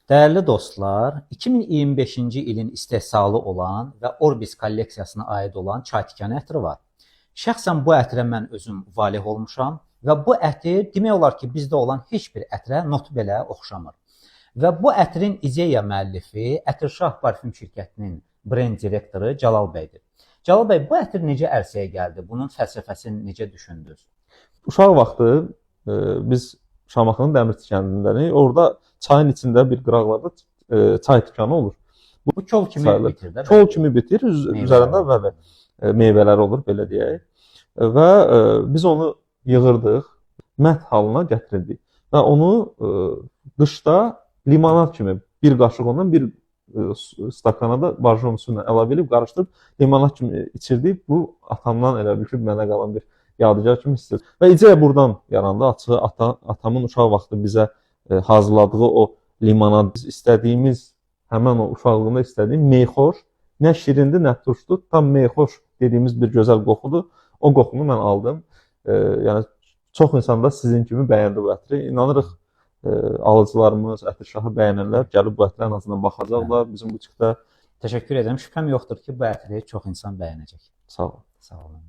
Dəyərli dostlar, 2025-ci ilin istehsalı olan və Orbis kolleksiyasına aid olan çay tikanı ətri var. Şəxsən bu ətrə mən özüm valeh olmuşam və bu ətir demək olar ki, bizdə olan heç bir ətrə not belə oxşamır. Və bu ətrin ideya müəllifi Ətirşah Parfüm şirkətinin brend direktoru Cəlal bəydir. Cəlal bəy, bu ətir necə ərsəyə gəldi? Bunun fəlsəfəsini necə düşündünüz? Uşaq vaxtı biz Şamaxının Dəmirçi kəndindəyik. Orada çayın içində bir qıraqlarda çay tikanı olur. Bu kol kimi bitir də? Kol kimi bitir, üzərində bəli meyvələr olur, belə deyək. Və biz onu yığırdıq, mət halına gətirirdik. Və onu qışda limonad kimi bir qaşıq ondan bir stakana da barjon su ilə əlavə edib qarışdırıb limonad kimi içirdik. Bu atamdan elə bir ki, mənə qalan bir yadigar kimi histir. Və ideya buradan yarandı. Açığı atamın uşaq vaxtı bizə hazırladığı o limonad, biz istədiyimiz, həmən o uşaqlığında istədiyim meyxoş, nə şirindir, nə turşdur, tam meyxoş dediyimiz bir gözəl qoxudur. O qoxunu mən aldım. Yəni çox insan da sizin kimi bəyəndi bu ətri. İnanırıq alıcılarımız, Ətirşahı bəyənirlər, gəlib bu ətlə ən azından baxacaqlar bizim butikdə. Təşəkkür edirəm. Şübhəm yoxdur ki, bu ətri çox insan bəyənəcək. Sağ olun. Sağ olun.